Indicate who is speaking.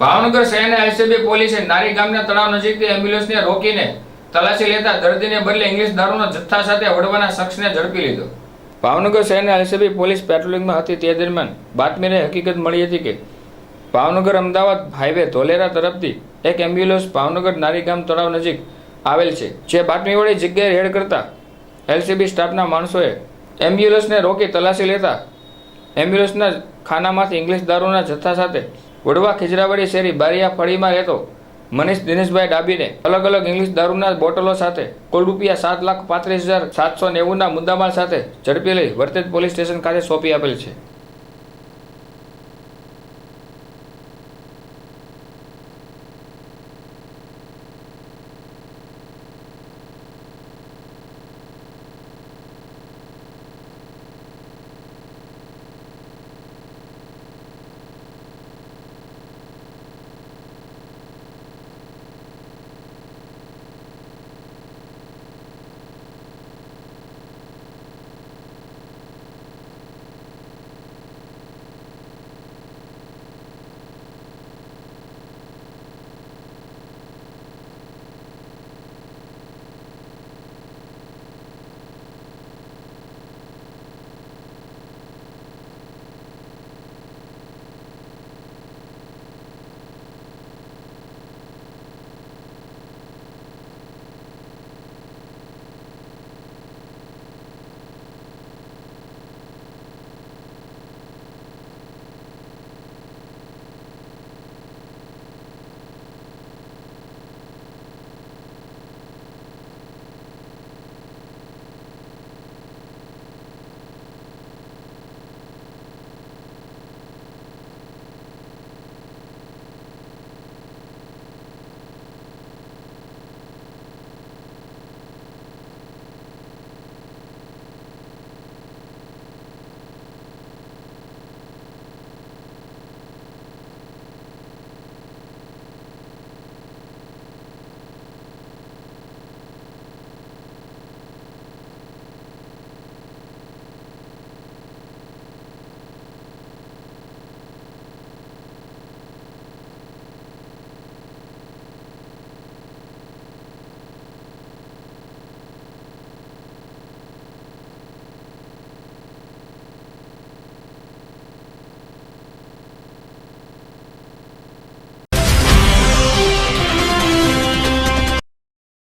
Speaker 1: ભાવનગર શહેરના એલસીબી પોલીસે નારી ગામના તળાવ નજીકથી એમ્બ્યુલન્સને રોકીને તલાશી લેતા દર્દીને બદલે ઇંગ્લિશ દારૂના જથ્થા સાથે વડવાના શખ્સને ઝડપી લીધો। ભાવનગર શહેરના એલસીબી પોલીસ પેટ્રોલિંગમાં હતી તે દરમિયાન બાતમીને હકીકત મળી હતી કે ભાવનગર અમદાવાદ હાઈવે ધોલેરા તરફથી એક એમ્બ્યુલન્સ ભાવનગર નારી ગામ તળાવ નજીક આવેલ છે, જે બાતમીવાળી જગ્યાએ રેડ કરતા એલસીબી સ્ટાફના માણસોએ એમ્બ્યુલન્સને રોકી તલાશી લેતા એમ્બ્યુલન્સના ખાનામાંથી ઇંગ્લિશ દારૂના જથ્થા સાથે વડવા ખીજરાવાડી શેરી બારિયા ફળીમાં રહેતો મનીષ દિનેશભાઈ ડાબીને અલગ અલગ ઇંગ્લિશ દારૂના બોટલો સાથે કુલ ₹7,35,790ના મુદ્દામાલ સાથે ઝડપી લઈ વર્તેજ પોલીસ સ્ટેશન ખાતે સોંપી આપેલ છે।